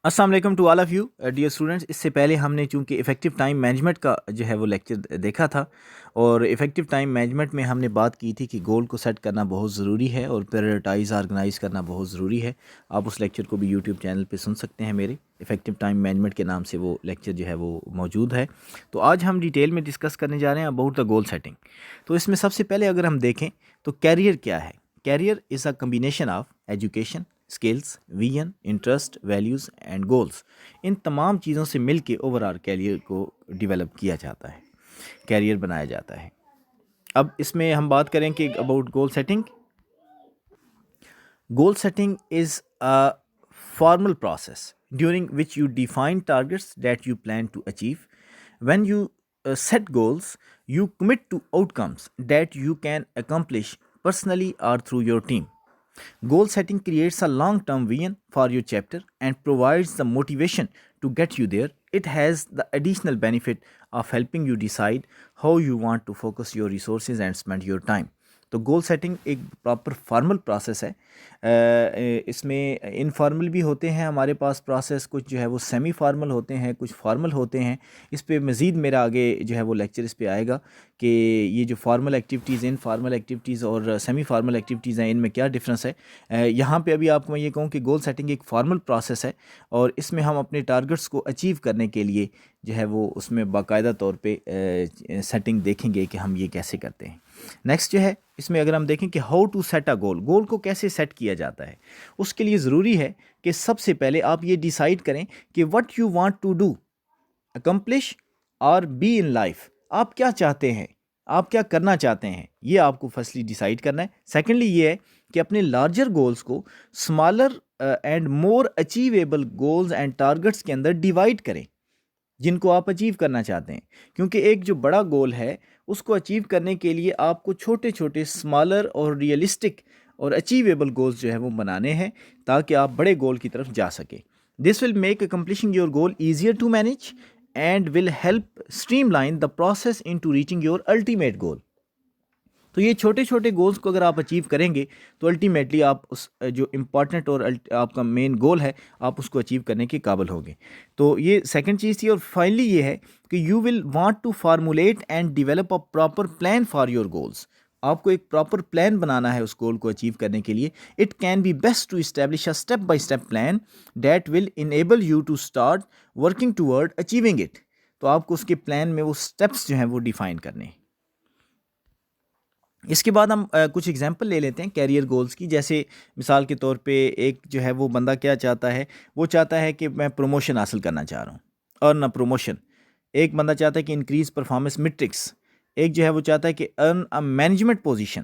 السلام علیکم to all of you dear students. اس سے پہلے ہم نے چونکہ افیکٹو ٹائم مینجمنٹ کا جو ہے وہ لیکچر دیکھا تھا، اور افیکٹو ٹائم مینجمنٹ میں ہم نے بات کی تھی کہ گول کو سیٹ کرنا بہت ضروری ہے اور پریورٹائز آرگنائز کرنا بہت ضروری ہے. آپ اس لیکچر کو بھی یوٹیوب چینل پہ سن سکتے ہیں، میرے افیکٹو ٹائم مینجمنٹ کے نام سے وہ لیکچر جو ہے وہ موجود ہے. تو آج ہم ڈیٹیل میں ڈسکس کرنے جا رہے ہیں اباؤٹ دا گول سیٹنگ. تو اس میں سب سے پہلے اگر ہم دیکھیں تو کیریئر کیا ہے. Career is a combination of education, skills, vision, interest, values and goals. ان تمام چیزوں سے مل کے اوور آل کیریئر کو ڈیولپ کیا جاتا ہے، کیریئر بنایا جاتا ہے. اب اس میں ہم بات کریں کہ about goal setting. Goal setting is a formal process during which you define targets that you plan to achieve. When you set goals, you commit to outcomes that you can accomplish personally or through your team. Goal setting creates a long-term vision for your chapter and provides the motivation to get you there. It has the additional benefit of helping you decide how you want to focus your resources and spend your time. تو goal setting ایک proper formal process ہے. اس میں informal بھی ہوتے ہیں ہمارے پاس process, کچھ جو ہے وہ سیمی فارمل ہوتے ہیں، کچھ فارمل ہوتے ہیں. اس پہ مزید میرا آگے جو ہے وہ لیکچر اس پہ آئے گا کہ یہ جو فارمل ایکٹیویٹیز، انفارمل ایکٹیویٹیز اور سیمی فارمل ایکٹیویٹیز ہیں، ان میں کیا ڈفرینس ہے. یہاں پہ ابھی آپ کو میں یہ کہوں کہ گول سیٹنگ ایک فارمل پروسیس ہے، اور اس میں ہم اپنے ٹارگٹس کو اچیو کرنے کے لیے جو ہے وہ اس میں باقاعدہ طور پہ سیٹنگ دیکھیں گے کہ ہم یہ کیسے کرتے ہیں. نیکسٹ جو ہے اس میں اگر ہم دیکھیں کہ ہاؤ ٹو سیٹ اے گول، گول کو کیسے سیٹ کیا جاتا ہے. اس کے لیے ضروری ہے کہ سب سے پہلے آپ یہ ڈیسائیڈ کریں کہ what you want to do, accomplish or be in life. آپ کیا چاہتے ہیں، آپ کیا کرنا چاہتے ہیں، یہ آپ کو فرسٹلی ڈیسائیڈ کرنا ہے. سیکنڈلی یہ ہے کہ اپنے لارجر گولز کو smaller and more achievable goals and targets کے اندر ڈیوائڈ کریں جن کو آپ اچیو کرنا چاہتے ہیں. کیونکہ ایک جو بڑا گول ہے اس کو اچیو کرنے کے لیے آپ کو چھوٹے چھوٹے اسمالر اور ریئلسٹک اور اچیویبل گولز جو ہے وہ بنانے ہیں تاکہ آپ بڑے گول کی طرف جا سکیں. This will make accomplishing your goal easier to manage and will help streamline the process into reaching your ultimate goal. تو یہ چھوٹے چھوٹے گولز کو اگر آپ اچیو کریں گے تو الٹیمیٹلی آپ اس جو امپورٹنٹ اور آپ کا مین گول ہے آپ اس کو اچیو کرنے کے قابل ہوگے. تو یہ سیکنڈ چیز تھی. اور فائنلی یہ ہے کہ you will want to formulate and develop a proper plan for your goals. آپ کو ایک پراپر پلان بنانا ہے اس گول کو اچیو کرنے کے لیے. It can be best to establish a step by step plan that will enable you to start working toward achieving it. تو آپ کو اس کے پلان میں وہ اسٹیپس جو ہیں وہ ڈیفائن کرنے ہیں. اس کے بعد ہم کچھ ایگزامپل لے لیتے ہیں کیریئر گولز کی. جیسے مثال کے طور پہ ایک جو ہے وہ بندہ کیا چاہتا ہے، وہ چاہتا ہے کہ میں پروموشن حاصل کرنا چاہ رہا ہوں، ارن اے پروموشن. ایک بندہ چاہتا ہے کہ انکریز پرفارمنس میٹرکس. ایک جو ہے وہ چاہتا ہے کہ ارن اے مینجمنٹ پوزیشن.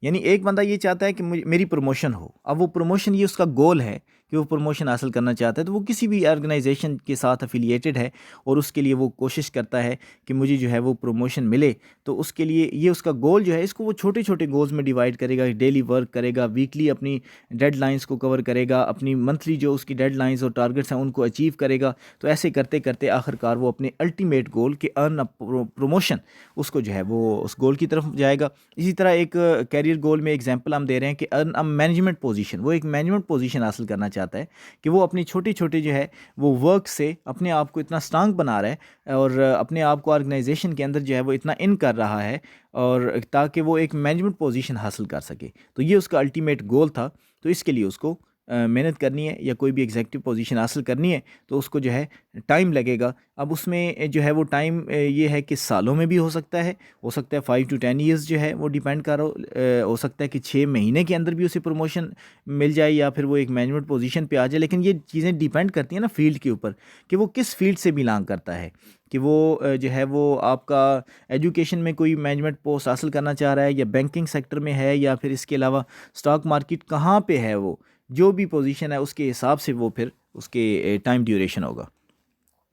یعنی ایک بندہ یہ چاہتا ہے کہ میری پروموشن ہو. اب وہ پروموشن یہ اس کا گول ہے کہ وہ پروموشن حاصل کرنا چاہتا ہے، تو وہ کسی بھی آرگنائزیشن کے ساتھ افیلیٹڈ ہے اور اس کے لیے وہ کوشش کرتا ہے کہ مجھے جو ہے وہ پروموشن ملے. تو اس کے لیے یہ اس کا گول جو ہے، اس کو وہ چھوٹے چھوٹے گولز میں ڈیوائڈ کرے گا. ڈیلی ورک کرے گا، ویکلی اپنی ڈیڈ لائنز کو کور کرے گا، اپنی منتھلی جو اس کی ڈیڈ لائنز اور ٹارگٹس ہیں ان کو اچیو کرے گا. تو ایسے کرتے کرتے آخر کار وہ اپنے الٹیمیٹ گول کہ ارن پروموشن، اس کو جو ہے وہ اس گول کی طرف جائے گا. اسی طرح ایک کیریئر گول میں ایگزامپل ہم دے رہے ہیں کہ ارن اے مینجمنٹ پوزیشن. وہ ایک مینجمنٹ پوزیشن حاصل کرنا چاہتا ہے کہ وہ اپنی چھوٹے چھوٹے جو ہے وہ ورک سے اپنے آپ کو اتنا اسٹرانگ بنا رہا ہے اور اپنے آپ کو آرگنائزیشن کے اندر جو ہے وہ اتنا ان کر رہا ہے اور تاکہ وہ ایک مینجمنٹ پوزیشن حاصل کر سکے. تو یہ اس کا الٹیمیٹ گول تھا. تو اس کے لیے اس کو محنت کرنی ہے یا کوئی بھی ایگزیکٹو پوزیشن حاصل کرنی ہے تو اس کو جو ہے ٹائم لگے گا. اب اس میں جو ہے وہ ٹائم یہ ہے کہ سالوں میں بھی ہو سکتا ہے 5 to 10 ایئرز جو ہے وہ ڈیپینڈ ہو سکتا ہے کہ 6 مہینے کے اندر بھی اسے پروموشن مل جائے یا پھر وہ ایک مینجمنٹ پوزیشن پہ آ جائے. لیکن یہ چیزیں ڈیپینڈ کرتی ہیں نا فیلڈ کے اوپر کہ وہ کس فیلڈ سے بلانگ کرتا ہے، کہ وہ جو ہے وہ آپ کا ایجوکیشن میں کوئی مینجمنٹ پوسٹ حاصل کرنا چاہ رہا ہے یا بینکنگ سیکٹر میں ہے یا پھر اس کے علاوہ اسٹاک مارکیٹ کہاں پہ ہے. وہ جو بھی پوزیشن ہے اس کے حساب سے وہ پھر اس کے ٹائم ڈیوریشن ہوگا.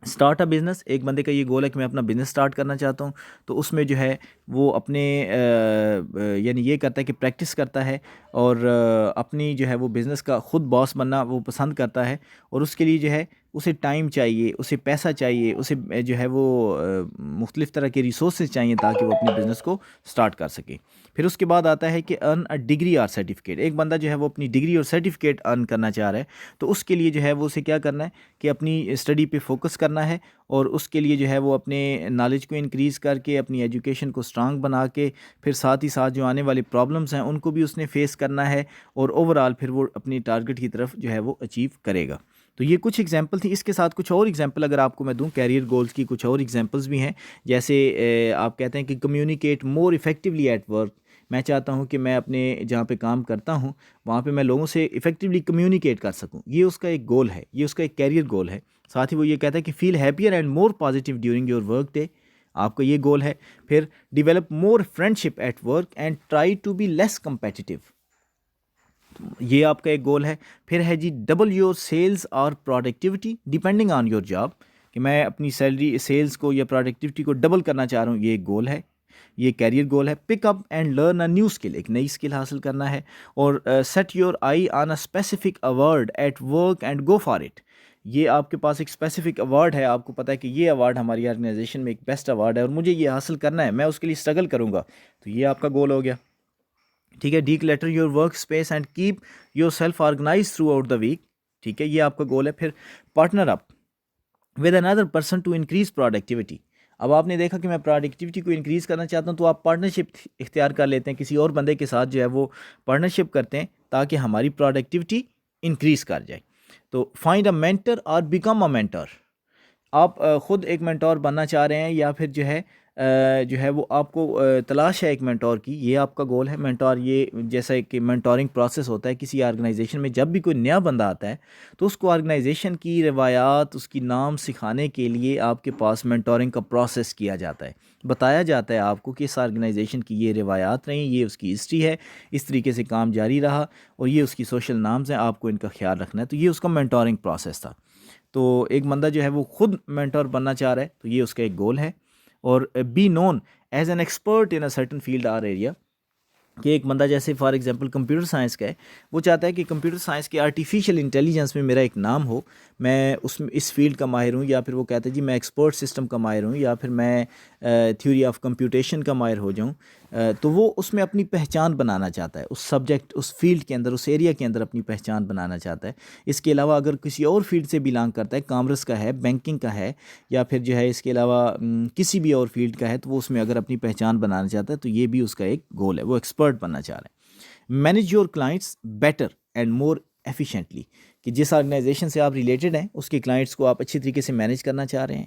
اسٹارٹ اے بزنس، ایک بندے کا یہ گول ہے کہ میں اپنا بزنس اسٹارٹ کرنا چاہتا ہوں. تو اس میں جو ہے وہ اپنے یعنی یہ کرتا ہے کہ پریکٹس کرتا ہے اور اپنی جو ہے وہ بزنس کا خود باس بننا وہ پسند کرتا ہے. اور اس کے لیے جو ہے اسے ٹائم چاہیے, اسے پیسہ چاہیے, اسے جو ہے وہ مختلف طرح کے ریسورسز چاہیے تاکہ وہ اپنے بزنس کو سٹارٹ کر سکے. پھر اس کے بعد آتا ہے کہ ارن اے ڈگری اور سرٹیفکیٹ. ایک بندہ جو ہے وہ اپنی ڈگری اور سرٹیفکیٹ ارن کرنا چاہ رہا ہے, تو اس کے لیے جو ہے وہ اسے کیا کرنا ہے کہ اپنی اسٹڈی پہ فوکس کرنا ہے, اور اس کے لیے جو ہے وہ اپنے نالج کو انکریز کر کے, اپنی ایجوکیشن کو اسٹرانگ بنا کے, پھر ساتھ ہی ساتھ جو آنے والے پرابلمس ہیں ان کو بھی اس نے فیس کرنا ہے, اور اوور آل پھر وہ اپنی ٹارگٹ کی طرف جو ہے وہ اچیو کرے گا. تو یہ کچھ ایگزامپل تھی. اس کے ساتھ کچھ اور ایگزامپل اگر آپ کو میں دوں کیریئر گولز کی, کچھ اور ایگزامپلس بھی ہیں. جیسے آپ کہتے ہیں کہ communicate more effectively at work. میں چاہتا ہوں کہ میں اپنے جہاں پہ کام کرتا ہوں وہاں پہ میں لوگوں سے افیکٹولی کمیونیکیٹ کر سکوں. یہ اس کا ایک گول ہے, یہ اس کا ایک کیریئر گول ہے. ساتھ ہی وہ یہ کہتا ہے کہ feel happier and more positive during your work day. آپ کا یہ گول ہے. پھر develop more friendship at work and try to be less competitive. یہ آپ کا ایک گول ہے. پھر ہے جی ڈبل یور سیلز اور productivity depending on your job, کہ میں اپنی سیلز کو یا پروڈکٹیوٹی کو ڈبل کرنا چاہ رہا ہوں. یہ ایک گول ہے, یہ کیریئر گول ہے. Pick up and learn a new skill, ایک نئی اسکل حاصل کرنا ہے. اور set your eye on a specific award at work and go for it. یہ آپ کے پاس ایک اسپیسیفک ایوارڈ ہے, آپ کو پتہ ہے کہ یہ ایوارڈ ہماری آرگنائزیشن میں ایک بیسٹ ایوارڈ ہے اور مجھے یہ حاصل کرنا ہے, میں اس کے لیے اسٹرگل کروں گا. تو یہ آپ کا گول ہو گیا. ٹھیک ہے. Declutter your workspace and keep yourself organise throughout the week. ٹھیک ہے, یہ آپ کا گول ہے. پھر partner up with another person to increase productivity. اب آپ نے دیکھا کہ میں پروڈکٹیوٹی کو انکریز کرنا چاہتا ہوں, تو آپ پارٹنرشپ اختیار کر لیتے ہیں, کسی اور بندے کے ساتھ جو ہے وہ پارٹنرشپ کرتے ہیں تاکہ ہماری پروڈکٹیوٹی انکریز کر جائے. تو فائنڈ اے مینٹر اور بیکم اے مینٹر. آپ خود ایک مینٹور بننا چاہ رہے ہیں یا پھر جو ہے وہ آپ کو تلاش ہے ایک مینٹور کی, یہ آپ کا گول ہے. مینٹور یہ جیسا کہ مینٹورنگ پروسیس ہوتا ہے کسی آرگنائزیشن میں, جب بھی کوئی نیا بندہ آتا ہے تو اس کو آرگنائزیشن کی روایات, اس کی نام سکھانے کے لیے آپ کے پاس مینٹورنگ کا پروسیس کیا جاتا ہے. بتایا جاتا ہے آپ کو کہ اس آرگنائزیشن کی یہ روایات رہیں, یہ اس کی ہسٹری ہے, اس طریقے سے کام جاری رہا, اور یہ اس کی سوشل نامز ہیں, آپ کو ان کا خیال رکھنا ہے. تو یہ اس کا مینٹورنگ پروسیس تھا. تو ایک بندہ جو ہے وہ خود مینٹور بننا چاہ رہا ہے, تو یہ اس کا ایک گول ہے. اور be known as an expert in a certain field or area, کہ ایک بندہ جیسے فار ایگزامپل کمپیوٹر سائنس کا ہے, وہ چاہتا ہے کہ کمپیوٹر سائنس کی آرٹیفیشیل انٹیلیجنس میں میرا ایک نام ہو, میں اس فیلڈ کا ماہر ہوں, یا پھر وہ کہتا ہے جی میں ایکسپرٹ سسٹم کا ماہر ہوں, یا پھر میں تھیوری آف کمپیوٹیشن کا ماہر ہو جاؤں. تو وہ اس میں اپنی پہچان بنانا چاہتا ہے, اس سبجیکٹ, اس فیلڈ کے اندر, اس ایریا کے اندر اپنی پہچان بنانا چاہتا ہے. اس کے علاوہ اگر کسی اور فیلڈ سے بلانگ کرتا ہے, کامرس کا ہے, بینکنگ کا ہے, یا پھر جو ہے اس کے علاوہ کسی بھی اور فیلڈ کا ہے, تو وہ اس میں اگر اپنی پہچان بنانا چاہتا ہے تو یہ بھی اس کا ایک گول ہے, وہ ایکسپرٹ بننا چاہ رہا ہے. Manage your clients better and more efficiently, کہ جس آرگنائزیشن سے آپ ریلیٹڈ ہیں اس کے کلائنٹس کو آپ اچھی طریقے سے مینیج کرنا چاہ رہے ہیں.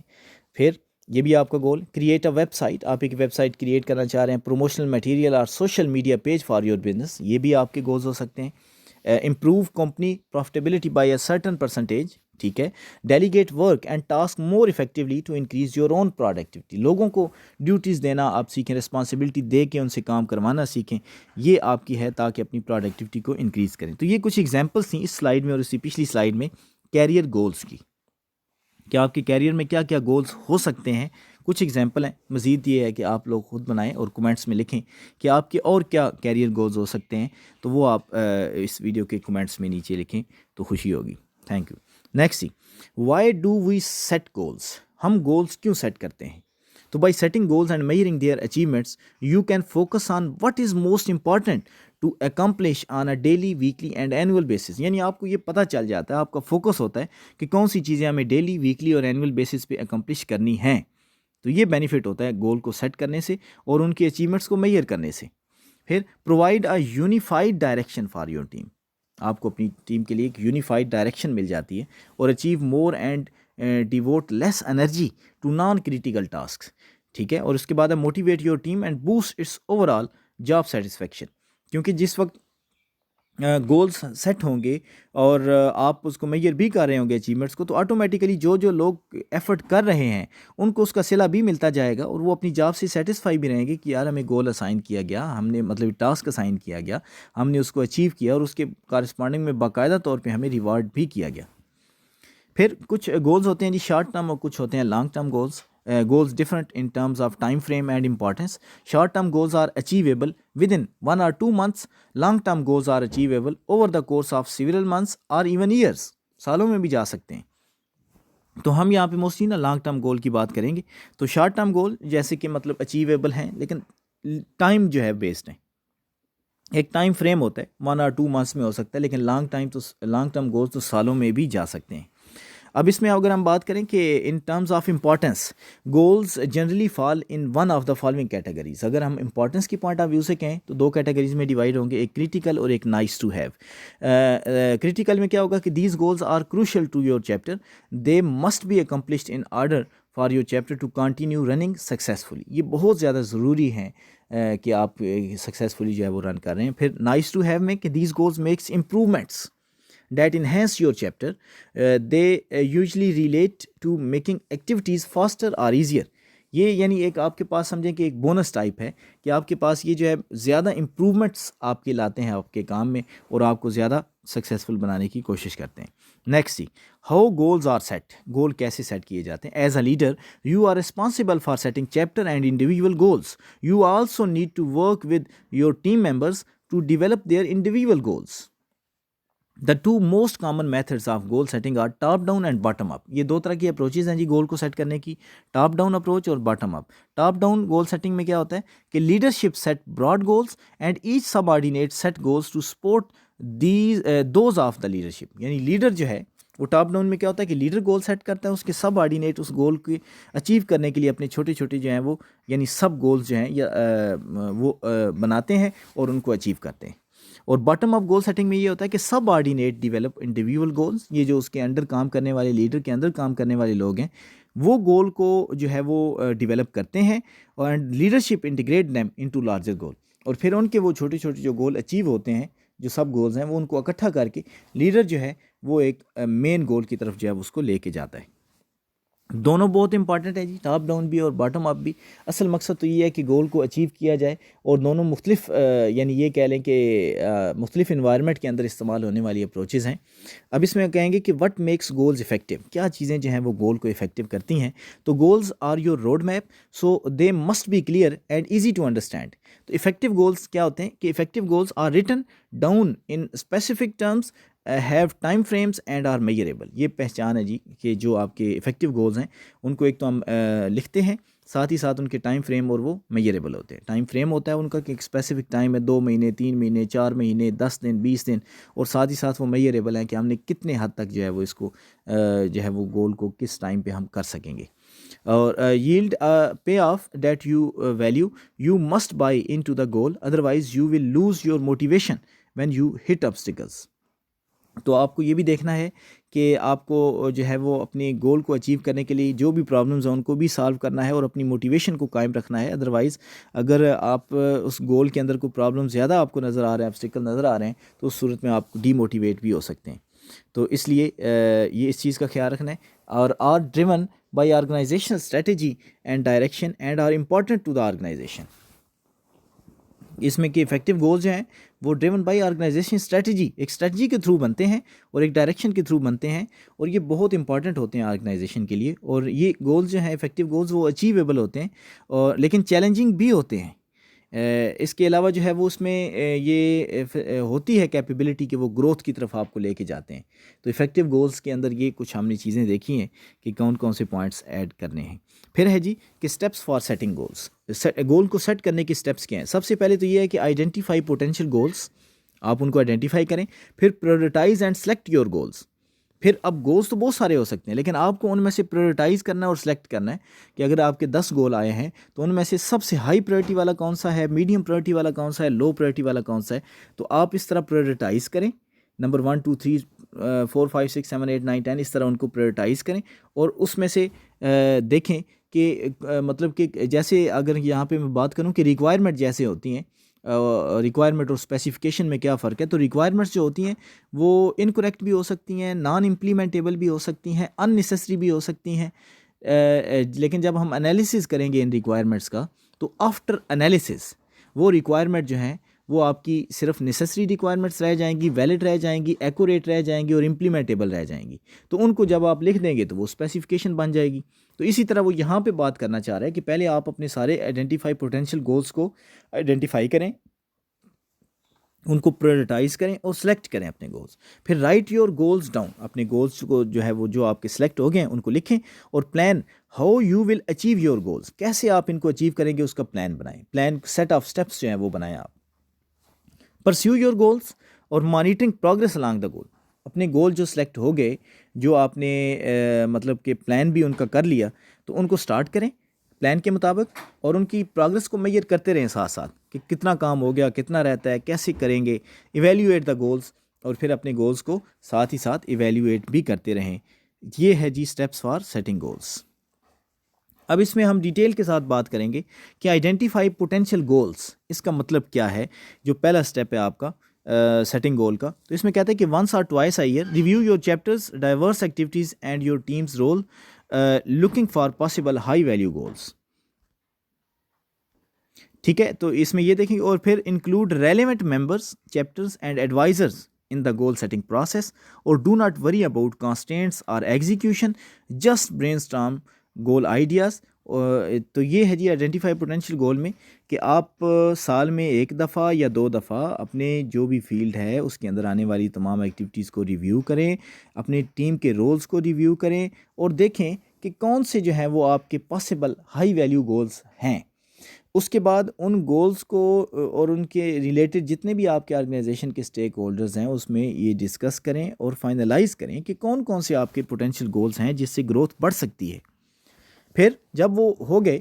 پھر یہ بھی آپ کا goal. Create a website, آپ ایک ویب سائٹ کریٹ کرنا چاہ رہے ہیں. پروموشنل میٹیریل اور social media page for your business, یہ بھی آپ کے گولز ہو سکتے ہیں. Improve company profitability by a certain percentage. ٹھیک ہے. Delegate work and task more effectively to increase your own productivity. لوگوں کو ڈیوٹیز دینا آپ سیکھیں, رسپانسبلٹی دے کے ان سے کام کروانا سیکھیں, یہ آپ کی ہے تاکہ اپنی پروڈکٹیوٹی کو انکریز کریں. تو یہ کچھ ایگزامپلس تھیں اس سلائیڈ میں اور اسی پچھلی سلائیڈ میں کیریئر گولز کی, کہ آپ کے کیریئر میں کیا کیا گولز ہو سکتے ہیں. کچھ ایگزامپل ہیں. مزید یہ ہے کہ آپ لوگ خود بنائیں اور کومنٹس میں لکھیں کہ آپ کے اور کیا کیریئر گولز ہو سکتے ہیں, تو وہ آپ اس ویڈیو کے کومنٹس میں نیچے لکھیں تو خوشی ہوگی. Thank you. Next the why do we set goals. ہم گولز کیوں سیٹ کرتے ہیں؟ تو by setting goals and measuring their achievements you can focus on what is most important to accomplish on a daily, weekly and annual basis. یعنی آپ کو یہ پتہ چل جاتا ہے, آپ کا فوکس ہوتا ہے کہ کون سی چیزیں ہمیں ڈیلی, ویکلی اور اینول بیسس پہ اکمپلش کرنی ہیں. تو یہ بینیفٹ ہوتا ہے گول کو سیٹ کرنے سے اور ان کے اچیومنٹس کو میئر کرنے سے. پھر provide a unified direction for your team. آپ کو اپنی ٹیم کے لیے ایک یونیفائڈ ڈائریکشن مل جاتی ہے. اور achieve more and devote less energy to non critical tasks. ٹھیک ہے. اور اس کے بعد motivate your team and boost its overall job satisfaction. کیونکہ جس وقت گولز سیٹ ہوں گے اور آپ اس کو میئر بھی کر رہے ہوں گے اچیومنٹس کو, تو آٹومیٹیکلی جو لوگ ایفرٹ کر رہے ہیں ان کو اس کا صلہ بھی ملتا جائے گا, اور وہ اپنی جاب سے سیٹسفائی بھی رہیں گے کہ یار ہمیں گول اسائن کیا گیا, ہم نے مطلب ٹاسک اسائن کیا گیا, ہم نے اس کو اچیو کیا, اور اس کے کارسپونڈنگ میں باقاعدہ طور پہ ہمیں ریوارڈ بھی کیا گیا. پھر کچھ گولز ہوتے ہیں جی شارٹ ٹرم اور کچھ ہوتے ہیں long term goals. Goals different in terms of time frame and importance. Short term goals are achievable within 1 or 2 months. Long term goals are achievable over the course of several months or even years. سالوں میں بھی جا سکتے ہیں. تو ہم یہاں پہ موسٹلی نا لانگ ٹرم گول کی بات کریں گے. تو شارٹ ٹرم گول جیسے کہ مطلب اچیویبل ہیں لیکن ٹائم جو ہے بیسڈ ہے. ایک ٹائم فریم ہوتا ہے 1 اور 2 months میں ہو سکتا ہے، لیکن لانگ ٹرم گولز تو سالوں میں بھی جا سکتے ہیں. اب اس میں اگر ہم بات کریں کہ in terms of importance goals generally fall in one of the following categories. اگر ہم امپورٹنس کی پوائنٹ آف ویو سے کہیں تو 2 کیٹیگریز میں ڈیوائڈ ہوں گے، ایک کریٹیکل اور ایک نائس ٹو ہیو. کریٹیکل میں کیا ہوگا کہ these goals are crucial to your chapter, they must be accomplished in order for your chapter to continue running successfully. یہ بہت زیادہ ضروری ہیں کہ آپ سکسیزفلی جو ہے وہ رن کر رہے ہیں. پھر نائس ٹو ہیو میں کہ these goals makes improvements that enhance your chapter. They usually relate to making activities faster or easier. یہ یعنی ایک آپ کے پاس سمجھیں کہ ایک بونس ٹائپ ہے کہ آپ کے پاس یہ جو ہے زیادہ امپرومنٹس آپ کے لاتے ہیں آپ کے کام میں اور آپ کو زیادہ سکسیزفل بنانے کی کوشش کرتے ہیں. Next the how goals are set. Goal کیسے سیٹ کیے جاتے ہیں. As a leader you are responsible for setting chapter and individual goals. You also need to work with your team members to develop their individual goals. The 2 most common methods of goal setting are top down and bottom up. یہ 2 طرح کی approaches ہیں جی گول کو set کرنے کی، top down approach اور bottom up. Top down goal setting میں کیا ہوتا ہے کہ leadership set broad goals and each subordinate set goals to support those of the leadership. یعنی لیڈر جو ہے وہ ٹاپ ڈاؤن میں کیا ہوتا ہے کہ لیڈر گول سیٹ کرتا ہے، اس کے سب آرڈینیٹ اس گول کو اچیو کرنے کے لیے اپنے چھوٹے چھوٹے جو ہیں وہ یعنی سب گولز جو ہیں یا وہ بناتے ہیں اور ان کو اچیو کرتے ہیں. اور باٹم اپ گول سیٹنگ میں یہ ہوتا ہے کہ سب آرڈینیٹ ڈیولپ انڈیویجول گولز. یہ جو اس کے انڈر کام کرنے والے لیڈر کے اندر کام کرنے والے لوگ ہیں وہ گول کو جو ہے وہ ڈیولپ کرتے ہیں اور leadership integrate them into larger goal. اور پھر ان کے وہ چھوٹے چھوٹے جو گول اچیو ہوتے ہیں جو سب گولز ہیں وہ ان کو اکٹھا کر کے لیڈر جو ہے وہ ایک مین گول کی طرف جو ہے اس کو لے کے جاتا ہے. دونوں بہت امپارٹنٹ ہے جی، ٹاپ ڈاؤن بھی اور باٹم اپ بھی. اصل مقصد تو یہ ہے کہ گول کو اچیو کیا جائے اور دونوں مختلف یعنی یہ کہہ لیں کہ مختلف انوائرمنٹ کے اندر استعمال ہونے والی اپروچز ہیں. اب اس میں کہیں گے کہ وٹ میکس گولز افیکٹو. کیا چیزیں جو ہیں وہ گول کو افیکٹو کرتی ہیں. تو goals are your road map so they must be clear and easy to understand. تو افیکٹو گولز کیا ہوتے ہیں کہ effective goals are written down in specific terms have time frames and are measurable. یہ پہچان ہے جی کہ جو آپ کے افیکٹو گولز ہیں ان کو ایک تو ہم لکھتے ہیں، ساتھ ہی ساتھ ان کے ٹائم فریم اور وہ میجریبل ہوتے ہیں. ٹائم فریم ہوتا ہے ان کا کہ ایک اسپیسیفک ٹائم ہے، 2 مہینے 3 مہینے 4 مہینے 10 دن 20 دن، اور ساتھ ہی ساتھ وہ میجریبل ہیں کہ ہم نے کتنے حد تک جو ہے وہ اس کو جو ہے وہ گول کو کس ٹائم پہ ہم کر سکیں گے. اور yield pay off that you value you must buy into the goal otherwise you will lose your motivation when you hit obstacles. تو آپ کو یہ بھی دیکھنا ہے کہ آپ کو جو ہے وہ اپنے گول کو اچیو کرنے کے لیے جو بھی پرابلمز ہیں ان کو بھی سالو کرنا ہے اور اپنی موٹیویشن کو قائم رکھنا ہے. ادروائز اگر آپ اس گول کے اندر کوئی پرابلم زیادہ آپ کو نظر آ رہے ہیں، obstacle نظر آ رہے ہیں، تو اس صورت میں آپ ڈی موٹیویٹ بھی ہو سکتے ہیں. تو اس لیے یہ اس چیز کا خیال رکھنا ہے. اور are driven by organizational strategy and direction and are important to the organization. اس میں کہ افیکٹو گولز جو ہیں وہ ڈریون بائی آرگنائزیشن اسٹریٹجی، ایک اسٹریٹجی کے تھرو بنتے ہیں اور ایک ڈائریکشن کے تھرو بنتے ہیں، اور یہ بہت امپارٹنٹ ہوتے ہیں آرگنائزیشن کے لیے. اور یہ گولز جو ہیں افیکٹو گولز وہ اچیویبل ہوتے ہیں اور لیکن چیلنجنگ بھی ہوتے ہیں. اس کے علاوہ جو ہے وہ اس میں یہ ہوتی ہے کیپیبلٹی کہ وہ گروتھ کی طرف آپ کو لے کے جاتے ہیں. تو افیکٹو گولز کے اندر یہ کچھ ہم نے چیزیں دیکھی ہیں کہ کون کون سے پوائنٹس ایڈ کرنے ہیں. پھر ہے جی کہ اسٹیپس فار سیٹنگ گولز. گول کو سیٹ کرنے کے اسٹیپس کیا ہیں. سب سے پہلے تو یہ ہے کہ آئیڈینٹیفائی پوٹینشیل گولز، آپ ان کو آئیڈینٹیفائی کریں. پھر prioritise and select your goals. پھر اب گولز تو بہت سارے ہو سکتے ہیں لیکن آپ کو ان میں سے پریورٹائز کرنا ہے اور سلیکٹ کرنا ہے کہ اگر آپ کے 10 گول آئے ہیں تو ان میں سے سب سے ہائی پریورٹی والا کون سا ہے، میڈیم پریورٹی والا کون سا ہے، لو پریورٹی والا کون سا ہے. تو آپ اس طرح پریورٹائز کریں، نمبر 1 2 3 4 5 6 7 8 9 10 اس طرح ان کو پریورٹائز کریں. اور اس میں سے دیکھیں کہ مطلب کہ جیسے اگر یہاں پہ میں بات کروں کہ ریکوائرمنٹ جیسے ہوتی ہیں، ریکوائرمنٹ اور اسپیسیفکیشن میں کیا فرق ہے. تو ریکوائرمنٹس جو ہوتی ہیں وہ انکریکٹ بھی ہو سکتی ہیں، نان امپلیمنٹیبل بھی ہو سکتی ہیں، ان نیسیسری بھی ہو سکتی ہیں. لیکن جب ہم انالیسز کریں گے ان ریکوائرمنٹس کا تو آفٹر انالیسز وہ ریکوائرمنٹ جو ہیں وہ آپ کی صرف نیسیسری ریکوائرمنٹس رہ جائیں گی، ویلڈ رہ جائیں گی، ایکوریٹ رہ جائیں گی اور امپلیمنٹیبل رہ جائیں گی. تو ان کو جب آپ لکھ دیں گے تو وہ اسپیسیفکیشن بن جائے گی. تو اسی طرح وہ یہاں پہ بات کرنا چاہ رہا ہے کہ پہلے آپ اپنے سارے آئیڈینٹیفائی پوٹینشیل گولز کو آئیڈینٹیفائی کریں. ان کو پریورٹائز کریں اور سلیکٹ کریں اپنے گولز. پھر رائٹ یور گولز ڈاؤن، اپنے گولز کو جو ہے وہ جو آپ کے سلیکٹ ہو گئے ہیں ان کو لکھیں، اور plan how you will achieve your goals, کیسے آپ ان کو اچیو کریں گے اس کا پلان بنائیں، پلان سیٹ آف اسٹیپس جو ہیں وہ بنائیں آپ. پرسیو یور گولز اور مانیٹرنگ پروگرس along دا گول، اپنے گول جو سلیکٹ ہو گئے، جو آپ نے مطلب کہ پلان بھی ان کا کر لیا، تو ان کو سٹارٹ کریں پلان کے مطابق، اور ان کی پروگرس کو میئر کرتے رہیں ساتھ ساتھ کہ کتنا کام ہو گیا، کتنا رہتا ہے، کیسے کریں گے. ایویلیویٹ دا گولز، اور پھر اپنے گولز کو ساتھ ہی ساتھ ایویلیویٹ بھی کرتے رہیں. یہ ہے جی اسٹیپس فار سیٹنگ گولز. اب اس میں ہم ڈیٹیل کے ساتھ بات کریں گے کہ آئیڈینٹیفائی پوٹینشیل گولز، اس کا مطلب کیا ہے. جو پہلا اسٹیپ ہے آپ کا سیٹنگ گول کا، تو اس میں کہتے ہیں کہ once or twice a year review your chapter's, diverse activities and your team's role, looking for possible high value goals. ٹھیک ہے، تو اس میں یہ دیکھیں گے، اور پھر include relevant members, chapters and advisors in the goal setting process, اور do not worry about constants اور execution, just brainstorm goal ideas. تو یہ ہے جی آئیڈینٹیفائی پوٹینشیل گول میں کہ آپ سال میں ایک دفعہ یا 2 دفعہ اپنے جو بھی فیلڈ ہے اس کے اندر آنے والی تمام ایکٹیویٹیز کو ریویو کریں، اپنے ٹیم کے رولز کو ریویو کریں، اور دیکھیں کہ کون سے جو ہیں وہ آپ کے پاسبل ہائی ویلیو گولز ہیں. اس کے بعد ان گولز کو اور ان کے ریلیٹڈ جتنے بھی آپ کے آرگنائزیشن کے اسٹیک ہولڈرز ہیں اس میں یہ ڈسکس کریں اور فائنلائز کریں کہ کون کون سے آپ کے پوٹینشیل گولز ہیں جس سے گروتھ بڑھ سکتی ہے. پھر جب وہ ہو گئے،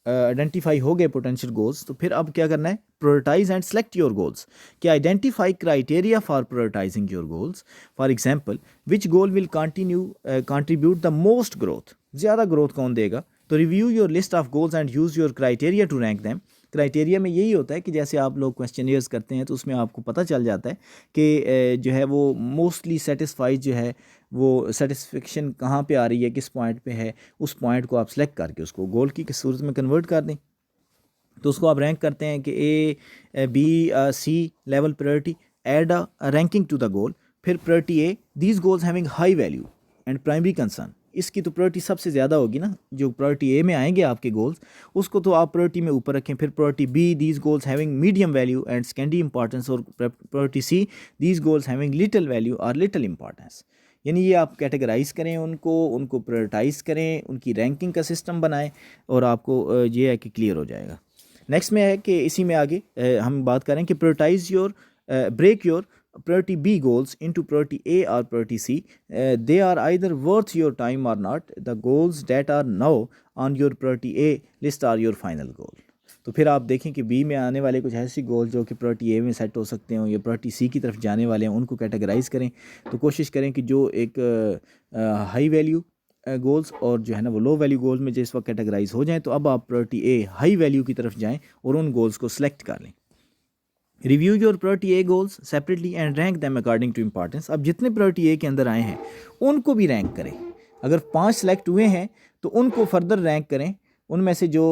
آئیڈینٹیفائی ہو گئے پوٹینشیل گولز، تو پھر اب کیا کرنا ہے، prioritize and select your goals. کہ identify criteria for prioritizing your goals. For example which goal will contribute the most growth, زیادہ گروتھ کون دے گا. تو review your list of goals and use your criteria to rank them. Criteria میں یہی ہوتا ہے کہ جیسے آپ لوگ کویسچنیئرز کرتے ہیں تو اس میں آپ کو پتہ چل جاتا ہے کہ جو ہے وہ موسٹلی سیٹسفائی جو ہے وہ سیٹسفیکشن کہاں پہ آ رہی ہے، کس پوائنٹ پہ ہے، اس پوائنٹ کو آپ سلیکٹ کر کے اس کو گول کی صورت میں کنورٹ کر دیں. تو اس کو آپ رینک کرتے ہیں کہ A B C level priority, add ranking to the goal. پھر priority A, these goals having high value and primary concern, اس کی تو پرائرٹی سب سے زیادہ ہوگی نا. جو پرائرٹی اے میں آئیں گے آپ کے گولز، اس کو تو آپ پرائرٹی میں اوپر رکھیں. پھر priority B, these goals having medium value and secondary importance, اور priority C, these goals having little value اور لٹل امپارٹینس. یعنی یہ آپ کیٹیگرائز کریں ان کو پرائرٹائز کریں، ان کی رینکنگ کا سسٹم بنائیں، اور آپ کو یہ ہے کہ کلیئر ہو جائے گا. نیکسٹ میں ہے کہ اسی میں آگے ہم بات کریں کہ prioritize your break your priority B goals into priority A or priority C. They are either worth your time or not. The goals that are now on your priority A list are your final goal. تو پھر آپ دیکھیں کہ be میں آنے والے کچھ ایسی گول جو کہ پرائرٹی اے میں سیٹ ہو سکتے ہیں یا پرائرٹی سی کی طرف جانے والے ہیں، ان کو کیٹیگرائز کریں. تو کوشش کریں کہ جو ایک ہائی ویلیو گولز اور جو ہے نا وہ لو ویلیو گولز میں جس وقت کیٹیگرائز ہو جائیں، تو اب آپ پرائرٹی اے ہائی ویلیو کی طرف جائیں اور ان گولز کو سلیکٹ کر لیں. Review your priority a goals separately and rank them according to importance. اب جتنے پرائرٹی اے کے اندر آئے ہیں ان کو بھی رینک کریں. اگر 5 سلیکٹ ہوئے ہیں تو ان کو فردر رینک کریں. ان میں سے جو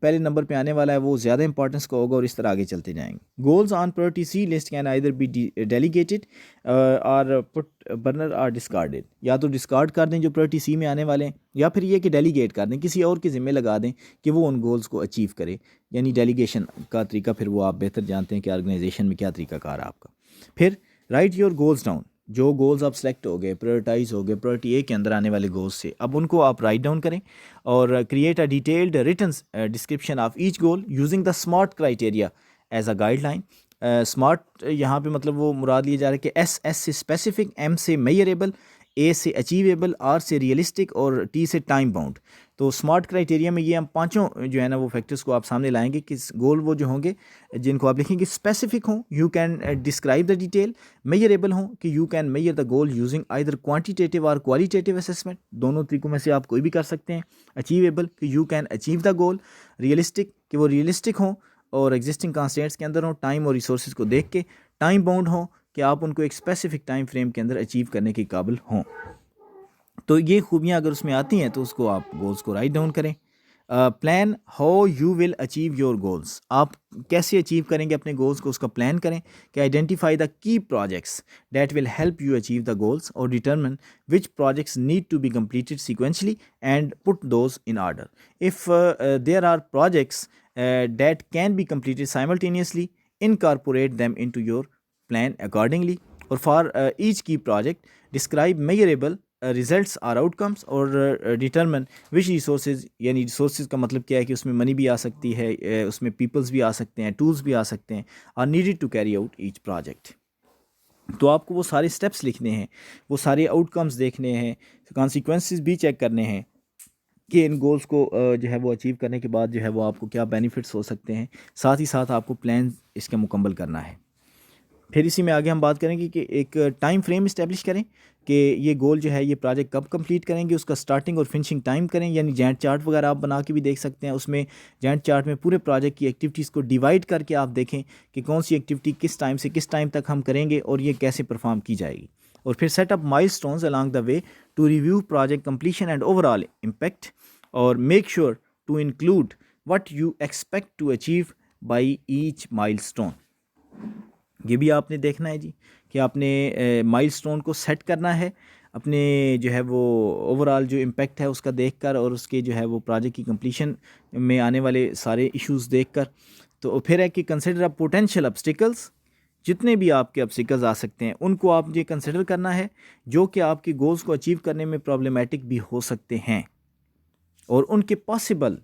پہلے نمبر پہ آنے والا ہے وہ زیادہ امپورٹنس کا ہوگا، اور اس طرح آگے چلتے جائیں گے. Goals on priority C list can either be delegated or put burner اور ڈسکارڈیڈ. یا تو ڈسکارڈ کر دیں جو پرائرٹی سی میں آنے والے ہیں، یا پھر یہ کہ ڈیلیگیٹ کر دیں، کسی اور کے ذمہ لگا دیں کہ وہ ان گولز کو اچیو کرے. یعنی ڈیلیگیشن کا طریقہ پھر وہ آپ بہتر جانتے ہیں کہ آرگنائزیشن میں کیا طریقہ کار ہے آپ کا. پھر رائٹ یور گولز ڈاؤن. جو گولز آپ سلیکٹ ہو گئے، پرائرٹائز ہو گئے پرائرٹی اے کے اندر آنے والے گولز سے، اب ان کو آپ رائٹ ڈاؤن کریں اور create a detailed written description of each goal using the SMART criteria as a guideline. SMART یہاں پہ مطلب وہ مراد لیا جا رہا ہے کہ ایس سے اسپیسیفک، ایم سے میئریبل، اے سے اچیویبل، آر سے ریئلسٹک، اور ٹی سے ٹائم باؤنڈ. تو اسمارٹ کرائیٹیریا میں یہ ہم پانچوں جو ہے نا وہ فیکٹرز کو آپ سامنے لائیں گے کہ گول وہ جو ہوں گے جن کو آپ لکھیں گے اسپیسیفک ہوں، you can describe the detail, measurable ہوں کہ you can measure the goal using either quantitative or qualitative assessment, دونوں طریقوں میں سے آپ کوئی بھی کر سکتے ہیں. اچیویبل کہ you can achieve the goal. Realistic کہ وہ ریئلسٹک ہوں اور ایگزسٹنگ کانسٹینٹس کے اندر ہوں، ٹائم اور ریسورسز کو دیکھ کے. ٹائم باؤنڈ ہوں کہ آپ ان کو ایک اسپیسیفک ٹائم فریم کے اندر اچیو کرنے کے قابل ہوں. تو یہ خوبیاں اگر اس میں آتی ہیں تو اس کو آپ گولز کو رائٹ ڈاؤن کریں. Plan how you will achieve your goals. آپ کیسے اچیو کریں گے اپنے گولز کو، اس کا پلان کریں. کہ identify the key projects that will help you achieve the goals, اور determine which projects need to be completed sequentially and put those in order. If there are projects that can be completed simultaneously incorporate them into your plan accordingly. اور for each key project describe measurable results اور outcomes اور determine which resources, یعنی resources کا مطلب کیا ہے کہ اس میں منی بھی آ سکتی ہے، اس میں پیپلز بھی آ سکتے ہیں، ٹولز بھی آ سکتے ہیں، or needed to carry out each project. تو آپ کو وہ سارے اسٹیپس لکھنے ہیں، وہ سارے آؤٹ کمس دیکھنے ہیں، کانسیکوینسز بھی چیک کرنے ہیں کہ ان گولز کو جو ہے وہ اچیو کرنے کے بعد جو ہے وہ آپ کو کیا بینیفٹس ہو سکتے ہیں. ساتھ ہی ساتھ آپ کو پلان اس کا مکمل کرنا ہے. پھر اسی میں آگے ہم بات کریں گے کہ ایک ٹائم فریم اسٹیبلش کریں کہ یہ گول جو ہے یہ پروجیکٹ کب کمپلیٹ کریں گے، اس کا سٹارٹنگ اور فنشنگ ٹائم کریں، یعنی جینٹ چارٹ وغیرہ آپ بنا کے بھی دیکھ سکتے ہیں. اس میں جینٹ چارٹ میں پورے پروجیکٹ کی ایکٹیویٹیز کو ڈیوائڈ کر کے آپ دیکھیں کہ کون سی ایکٹیویٹی کس ٹائم سے کس ٹائم تک ہم کریں گے اور یہ کیسے پرفارم کی جائے گی. اور پھر set up milestones along the way to review project completion and overall impact, اور make sure to include what you expect to achieve by each milestone. یہ بھی آپ نے دیکھنا ہے جی کہ آپ نے مائل اسٹون کو سیٹ کرنا ہے اپنے جو ہے وہ اوور آل جو امپیکٹ ہے اس کا دیکھ کر، اور اس کے جو ہے وہ پروجیکٹ کی کمپلیشن میں آنے والے سارے ایشوز دیکھ کر. تو پھر ہے کہ کنسیڈر اپ پوٹینشیل obstacles، جتنے بھی آپ کے obstacles آ سکتے ہیں ان کو آپ یہ کنسیڈر کرنا ہے جو کہ آپ کے گولز کو اچیو کرنے میں پرابلمیٹک بھی ہو سکتے ہیں، اور ان کے پاسبل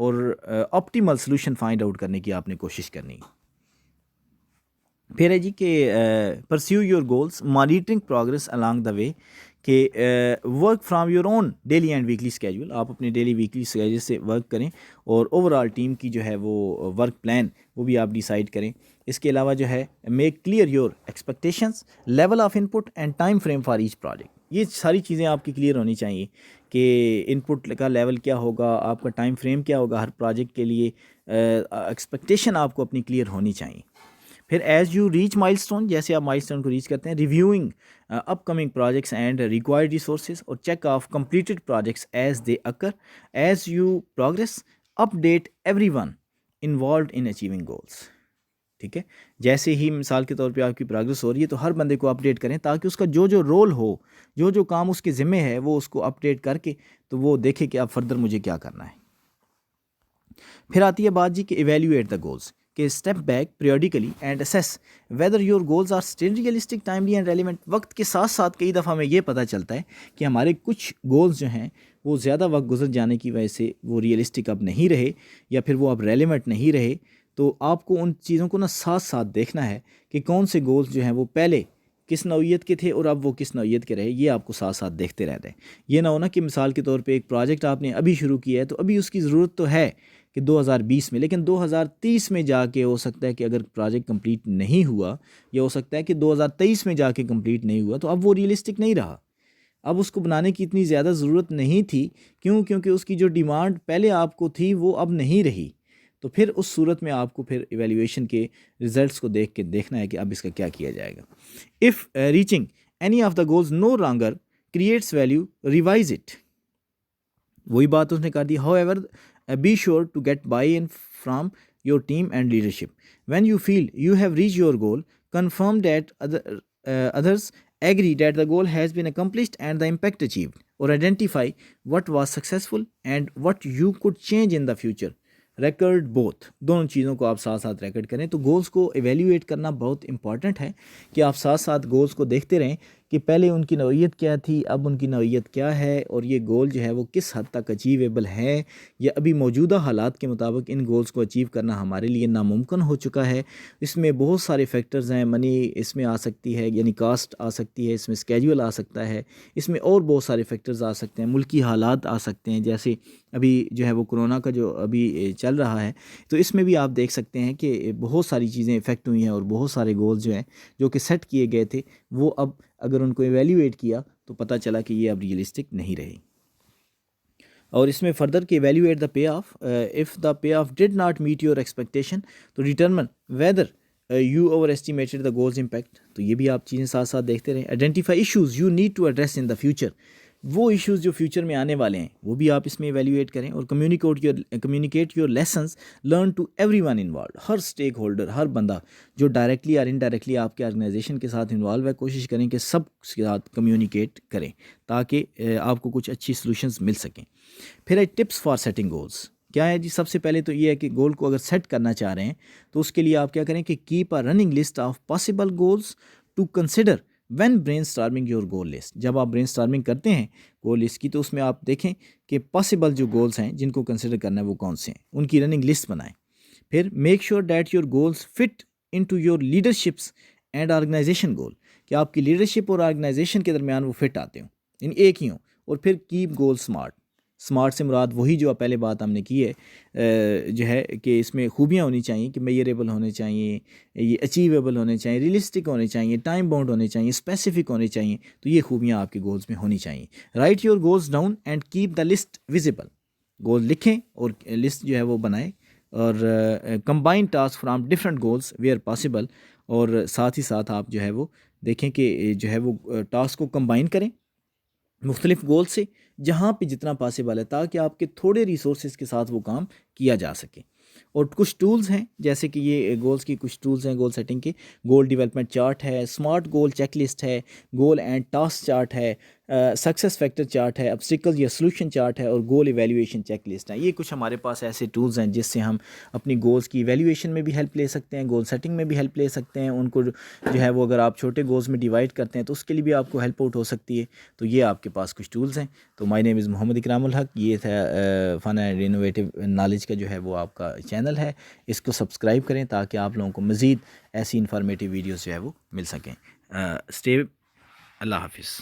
اور آپٹیمل سلوشن فائنڈ آؤٹ کرنے کی آپ نے کوشش کرنی ہے. پھر ہے جی کہ perceive your goals, monitoring progress along the وے، کہ work from your own daily and weekly schedule, آپ اپنے ڈیلی ویکلی اسکیجول سے ورک کریں، اور اوور آل ٹیم کی جو ہے وہ ورک پلان وہ بھی آپ ڈیسائیڈ کریں. اس کے علاوہ جو ہے make clear your expectations, level of in put and time frame for each project. یہ ساری چیزیں آپ کی کلیئر ہونی چاہیے کہ ان پٹ کا لیول کیا ہوگا، آپ کا ٹائم فریم کیا ہوگا ہر پروجیکٹ کے لیے، ایکسپیکٹیشن آپ کو اپنی کلیئر ہونی چاہیے. پھر as you reach milestone, جیسے آپ مائل اسٹون کو ریچ کرتے ہیں، reviewing upcoming projects and required resources, اور check off completed projects as they occur. As you progress update everyone involved in achieving goals. ٹھیک ہے، جیسے ہی مثال کے طور پہ آپ کی پروگریس ہو رہی ہے تو ہر بندے کو اپڈیٹ کریں تاکہ اس کا جو رول ہو، جو کام اس کے ذمے ہے، وہ اس کو اپڈیٹ کر کے تو وہ دیکھے کہ اب فردر مجھے کیا کرنا ہے. پھر آتی ہے بات جی کہ ایویلیویٹ دا گولس، کہ step back periodically and assess whether your goals are still realistic, timely and relevant. وقت کے ساتھ ساتھ کئی دفعہ میں یہ پتہ چلتا ہے کہ ہمارے کچھ گولز جو ہیں وہ زیادہ وقت گزر جانے کی وجہ سے وہ ریئلسٹک اب نہیں رہے، یا پھر وہ اب ریلیونٹ نہیں رہے. تو آپ کو ان چیزوں کو ساتھ ساتھ دیکھنا ہے کہ کون سے گولز جو ہیں وہ پہلے کس نوعیت کے تھے اور اب وہ کس نوعیت کے رہے. یہ آپ کو ساتھ ساتھ دیکھتے رہتے ہیں. یہ نہ ہونا کہ مثال کے طور پہ ایک پروجیکٹ آپ نے ابھی شروع کیا ہے تو ابھی اس کی ضرورت تو ہے کہ 2020 میں، لیکن 2030 میں جا کے ہو سکتا ہے کہ اگر پروجیکٹ کمپلیٹ نہیں ہوا، یا ہو سکتا ہے کہ 2023 میں جا کے کمپلیٹ نہیں ہوا، تو اب وہ ریئلسٹک نہیں رہا. اب اس کو بنانے کی اتنی زیادہ ضرورت نہیں تھی. کیونکہ اس کی جو ڈیمانڈ پہلے آپ کو تھی وہ اب نہیں رہی. تو پھر اس صورت میں آپ کو پھر ایویلیویشن کے ریزلٹس کو دیکھ کے دیکھنا ہے کہ اب اس کا کیا کیا جائے گا. If reaching any of the goals no longer creates value, revise it. وہی بات اس نے کر دی. However be sure to get buy-in from your team and leadership. When you feel you have reached your goal, confirm that others agree that the goal has been accomplished and the impact achieved, or identify what was successful and what you could change in the future. Record both, دونوں چیزوں کو آپ ساتھ ساتھ record کریں. تو goals کو evaluate کرنا بہت امپورٹنٹ ہے کہ آپ ساتھ ساتھ گولز کو دیکھتے رہیں کہ پہلے ان کی نوعیت کیا تھی، اب ان کی نوعیت کیا ہے، اور یہ گول جو ہے وہ کس حد تک اچیویبل ہے، یا ابھی موجودہ حالات کے مطابق ان گولز کو اچیو کرنا ہمارے لیے ناممکن ہو چکا ہے. اس میں بہت سارے فیکٹرز ہیں، منی اس میں آ سکتی ہے، یعنی کاسٹ آ سکتی ہے، اس میں اسکیجول آ سکتا ہے، اس میں اور بہت سارے فیکٹرز آ سکتے ہیں، ملکی حالات آ سکتے ہیں، جیسے ابھی جو ہے وہ کرونا کا جو ابھی چل رہا ہے. تو اس میں بھی آپ دیکھ سکتے ہیں کہ بہت ساری چیزیں افیکٹ ہوئی ہیں، اور بہت سارے گولز جو ہیں جو کہ سیٹ کیے گئے تھے وہ اب اگر ان کو ایویلیویٹ کیا تو پتہ چلا کہ یہ اب ریئلسٹک نہیں رہے. اور اس میں فردر کہ evaluate the payoff, if the payoff did not meet your expectation to determine whether you overestimated the goals impact. تو یہ بھی آپ چیزیں ساتھ ساتھ دیکھتے رہیں. Identify issues you need to address in the future, وہ ایشوز جو فیوچر میں آنے والے ہیں وہ بھی آپ اس میں ایویلیویٹ کریں. اور communicate your lessons learn to everyone involved, ہر اسٹیک ہولڈر، ہر بندہ جو ڈائریکٹلی اور انڈائریکٹلی آپ کے آرگنائزیشن کے ساتھ انوالو ہے، کوشش کریں کہ سب کے ساتھ کمیونیکیٹ کریں تاکہ آپ کو کچھ اچھی سلوشنز مل سکیں. پھر ہے ٹپس فار سیٹنگ گولز، کیا ہے جی؟ سب سے پہلے تو یہ ہے کہ گول کو اگر سیٹ کرنا چاہ رہے ہیں تو اس کے لیے آپ کیا کریں کہ keep a running list of possible goals to consider when brainstorming your goal list. جب آپ برین اسٹارمنگ کرتے ہیں گول لسٹ کی تو اس میں آپ دیکھیں کہ پاسبل جو گولز ہیں جن کو کنسیڈر کرنا ہے وہ کون سے ہیں، ان کی رننگ لسٹ بنائیں. پھر make sure that your goals fit into your leaderships and organization goal, کہ آپ کی لیڈرشپ اور آرگنائزیشن کے درمیان وہ فٹ آتے ہوں، ان ایک ہی ہوں. اور پھر کیپ گول اسمارٹ. اسمارٹ سے مراد وہی جو پہلے بات ہم نے کی ہے جو ہے کہ اس میں خوبیاں ہونی چاہیے کہ میئریبل ہونے چاہیے، یہ اچیویبل ہونے چاہیے، ریئلسٹک ہونے چاہیے، ٹائم باؤنڈ ہونے چاہیے، اسپیسیفک ہونے چاہیے. تو یہ خوبیاں آپ کے گولز میں ہونی چاہیے. Write your goals down and keep the list visible. Goal لکھیں اور لسٹ جو ہے وہ بنائیں، اور combine task from different goals where possible. اور ساتھ ہی ساتھ آپ جو ہے وہ دیکھیں کہ جو ہے وہ ٹاسک کو کمبائن کریں مختلف گول سے جہاں پہ جتنا پاسبل ہے، تاکہ آپ کے تھوڑے ریسورسز کے ساتھ وہ کام کیا جا سکے. اور کچھ ٹولز ہیں جیسے کہ یہ گولز کی کچھ ٹولز ہیں گول سیٹنگ کے. گول ڈیولپمنٹ چارٹ ہے، اسمارٹ گول چیک لسٹ ہے، گول اینڈ ٹاسک چارٹ ہے، سکسیس فیکٹر چارٹ ہے، ابسٹیکل یا سلوشن چارٹ ہے، اور گول ایویلیویشن چیک لسٹ ہے. یہ کچھ ہمارے پاس ایسے ٹولز ہیں جس سے ہم اپنی گولز کی ایویلیویشن میں بھی ہیلپ لے سکتے ہیں، گول سیٹنگ میں بھی ہیلپ لے سکتے ہیں. ان کو جو ہے وہ اگر آپ چھوٹے گولز میں ڈیوائڈ کرتے ہیں تو اس کے لیے بھی آپ کو ہیلپ آؤٹ ہو سکتی ہے. تو یہ آپ کے پاس کچھ ٹولز ہیں. تو مائی نیم از محمد اکرام الحق. یہ تھا فن اینڈ انوویٹیو نالج کا جو ہے وہ آپ کا چینل ہے. اس کو سبسکرائب کریں تاکہ آپ لوگوں کو مزید ایسی انفارمیٹیو ویڈیوز جو ہے وہ مل سکیں. اسٹے. اللہ حافظ.